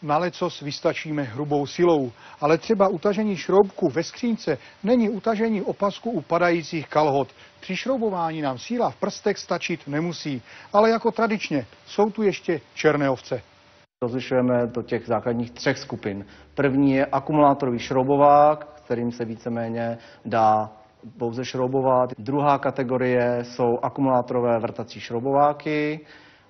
Na lecos vystačíme hrubou silou, ale třeba utažení šroubku ve skřínce není utažení opasku u padajících kalhot. Při šroubování nám síla v prstech stačit nemusí, ale jako tradičně jsou tu ještě černé ovce. Rozlišujeme do těch základních 3 skupin. První je akumulátorový šroubovák, kterým se víceméně dá pouze šroubovat. Druhá kategorie jsou akumulátorové vrtací šroubováky.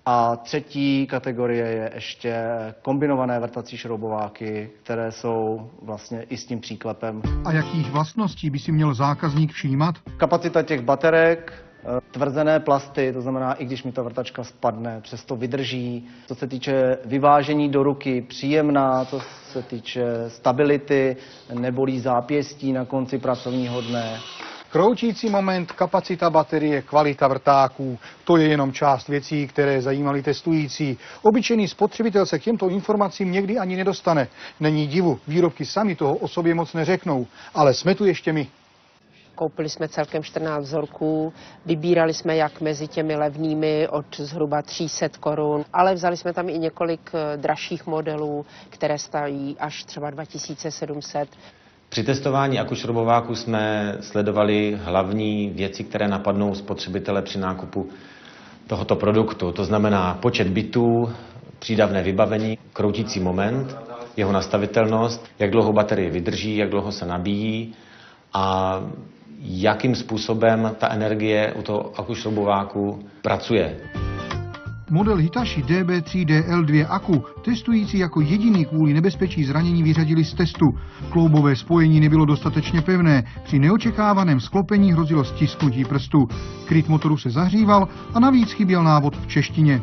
A třetí kategorie je ještě kombinované vrtací šroubováky, které jsou vlastně i s tím příklepem. A jakých vlastností by si měl zákazník všímat? Kapacita těch baterek, tvrzené plasty, to znamená, i když mi ta vrtačka spadne, přesto vydrží. Co se týče vyvážení do ruky, příjemná, co se týče stability, nebolí zápěstí na konci pracovního dne. Kroutící moment, kapacita baterie, kvalita vrtáků, to je jenom část věcí, které zajímaly testující. Obyčejný spotřebitel se k těmto informacím někdy ani nedostane. Není divu, výrobky sami toho o sobě moc neřeknou, ale jsme tu ještě my. Koupili jsme celkem 14 vzorků, vybírali jsme jak mezi těmi levnými od zhruba 300 korun, ale vzali jsme tam i několik dražších modelů, které stojí až třeba 2700. Při testování akušrobováku jsme sledovali hlavní věci, které napadnou spotřebitele při nákupu tohoto produktu. To znamená počet bitů, přídavné vybavení, kroutící moment, jeho nastavitelnost, jak dlouho baterie vydrží, jak dlouho se nabíjí a jakým způsobem ta energie u toho akušrobováku pracuje. Model Hitachi DB3DL2 Aku testující jako jediný kvůli nebezpečí zranění vyřadili z testu. Kloubové spojení nebylo dostatečně pevné, při neočekávaném sklopení hrozilo stisknutí prstu. Kryt motoru se zahříval a navíc chyběl návod v češtině.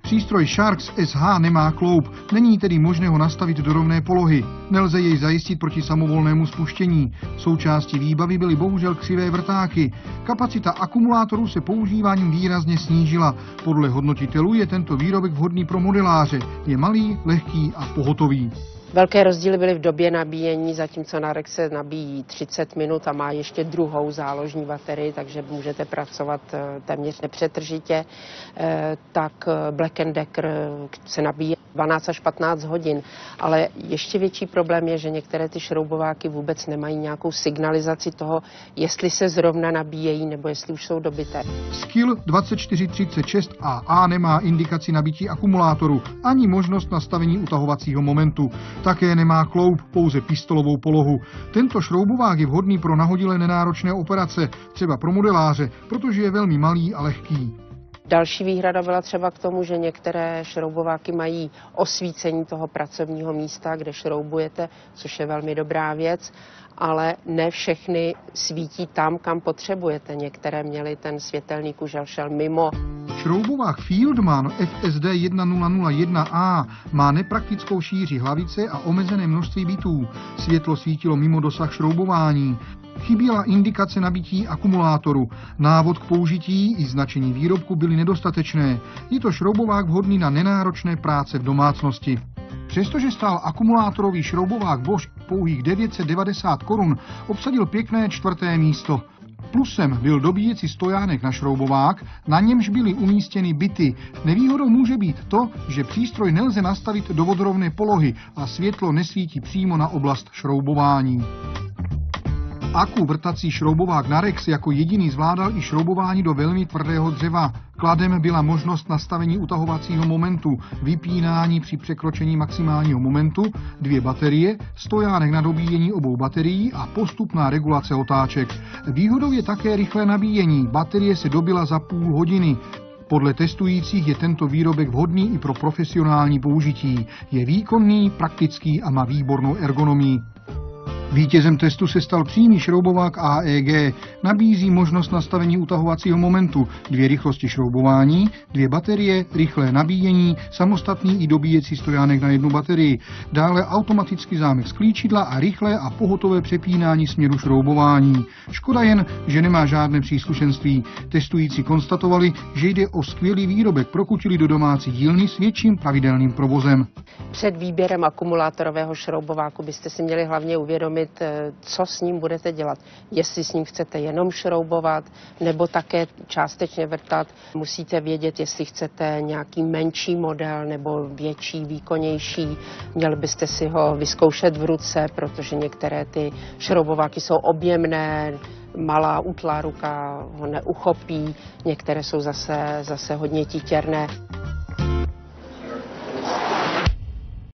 Přístroj Sharks SH nemá kloub, není tedy možné ho nastavit do rovné polohy. Nelze jej zajistit proti samovolnému spuštění. Součástí výbavy byly bohužel křivé vrtáky. Kapacita akumulátorů se používáním výrazně snížila. Podle hodnotitelů je tento výrobek vhodný pro modeláře. Je malý, lehký a pohotový. Velké rozdíly byly v době nabíjení, zatímco Narek se nabíjí 30 minut a má ještě druhou záložní baterii, takže můžete pracovat téměř nepřetržitě. Tak Black & Decker se nabíjí 12 až 15 hodin, ale ještě větší problém je, že některé ty šroubováky vůbec nemají nějakou signalizaci toho, jestli se zrovna nabíjejí nebo jestli už jsou dobité. Skill 2436 AA nemá indikaci nabití akumulátoru ani možnost nastavení utahovacího momentu. Také nemá kloub, pouze pistolovou polohu. Tento šroubovák je vhodný pro nahodilé nenáročné operace, třeba pro modeláře, protože je velmi malý a lehký. Další výhrada byla třeba k tomu, že některé šroubováky mají osvícení toho pracovního místa, kde šroubujete, což je velmi dobrá věc, ale ne všechny svítí tam, kam potřebujete. Některé měly ten světelný kužel šel mimo. Šroubovák Fieldman FSD 1001A má nepraktickou šíři hlavice a omezené množství bitů. Světlo svítilo mimo dosah šroubování. Chyběla indikace nabití akumulátoru. Návod k použití i značení výrobku byly nedostatečné. Je to šroubovák vhodný na nenáročné práce v domácnosti. Přestože stál akumulátorový šroubovák Bosch pouhých 990 korun, obsadil pěkné 4. místo. Plusem byl dobíjecí stojánek na šroubovák, na němž byly umístěny bity. Nevýhodou může být to, že přístroj nelze nastavit do vodorovné polohy a světlo nesvítí přímo na oblast šroubování. Aku vrtací šroubovák Narex jako jediný zvládal i šroubování do velmi tvrdého dřeva. Kladem byla možnost nastavení utahovacího momentu, vypínání při překročení maximálního momentu, 2 baterie, stojánek na dobíjení obou baterií a postupná regulace otáček. Výhodou je také rychlé nabíjení, baterie se dobila za půl hodiny. Podle testujících je tento výrobek vhodný i pro profesionální použití. Je výkonný, praktický a má výbornou ergonomii. Vítězem testu se stal přímý šroubovák AEG. Nabízí možnost nastavení utahovacího momentu, 2 rychlosti šroubování, 2 baterie, rychlé nabíjení, samostatný i dobíjecí stojánek na 1 baterii. Dále automatický zámek z klíčidla a rychlé a pohotové přepínání směru šroubování. Škoda jen, že nemá žádné příslušenství. Testující konstatovali, že jde o skvělý výrobek, prokutili do domácí dílny s větším pravidelným provozem. Před výběrem akumulátorového šroubováku byste si měli hlavně uvědomit, co s ním budete dělat. Jestli s ním chcete jenom šroubovat, nebo také částečně vrtat. Musíte vědět, jestli chcete nějaký menší model nebo větší, výkonnější. Měli byste si ho vyzkoušet v ruce, protože některé ty šroubováky jsou objemné, malá útlá ruka ho neuchopí, některé jsou zase hodně titěrné.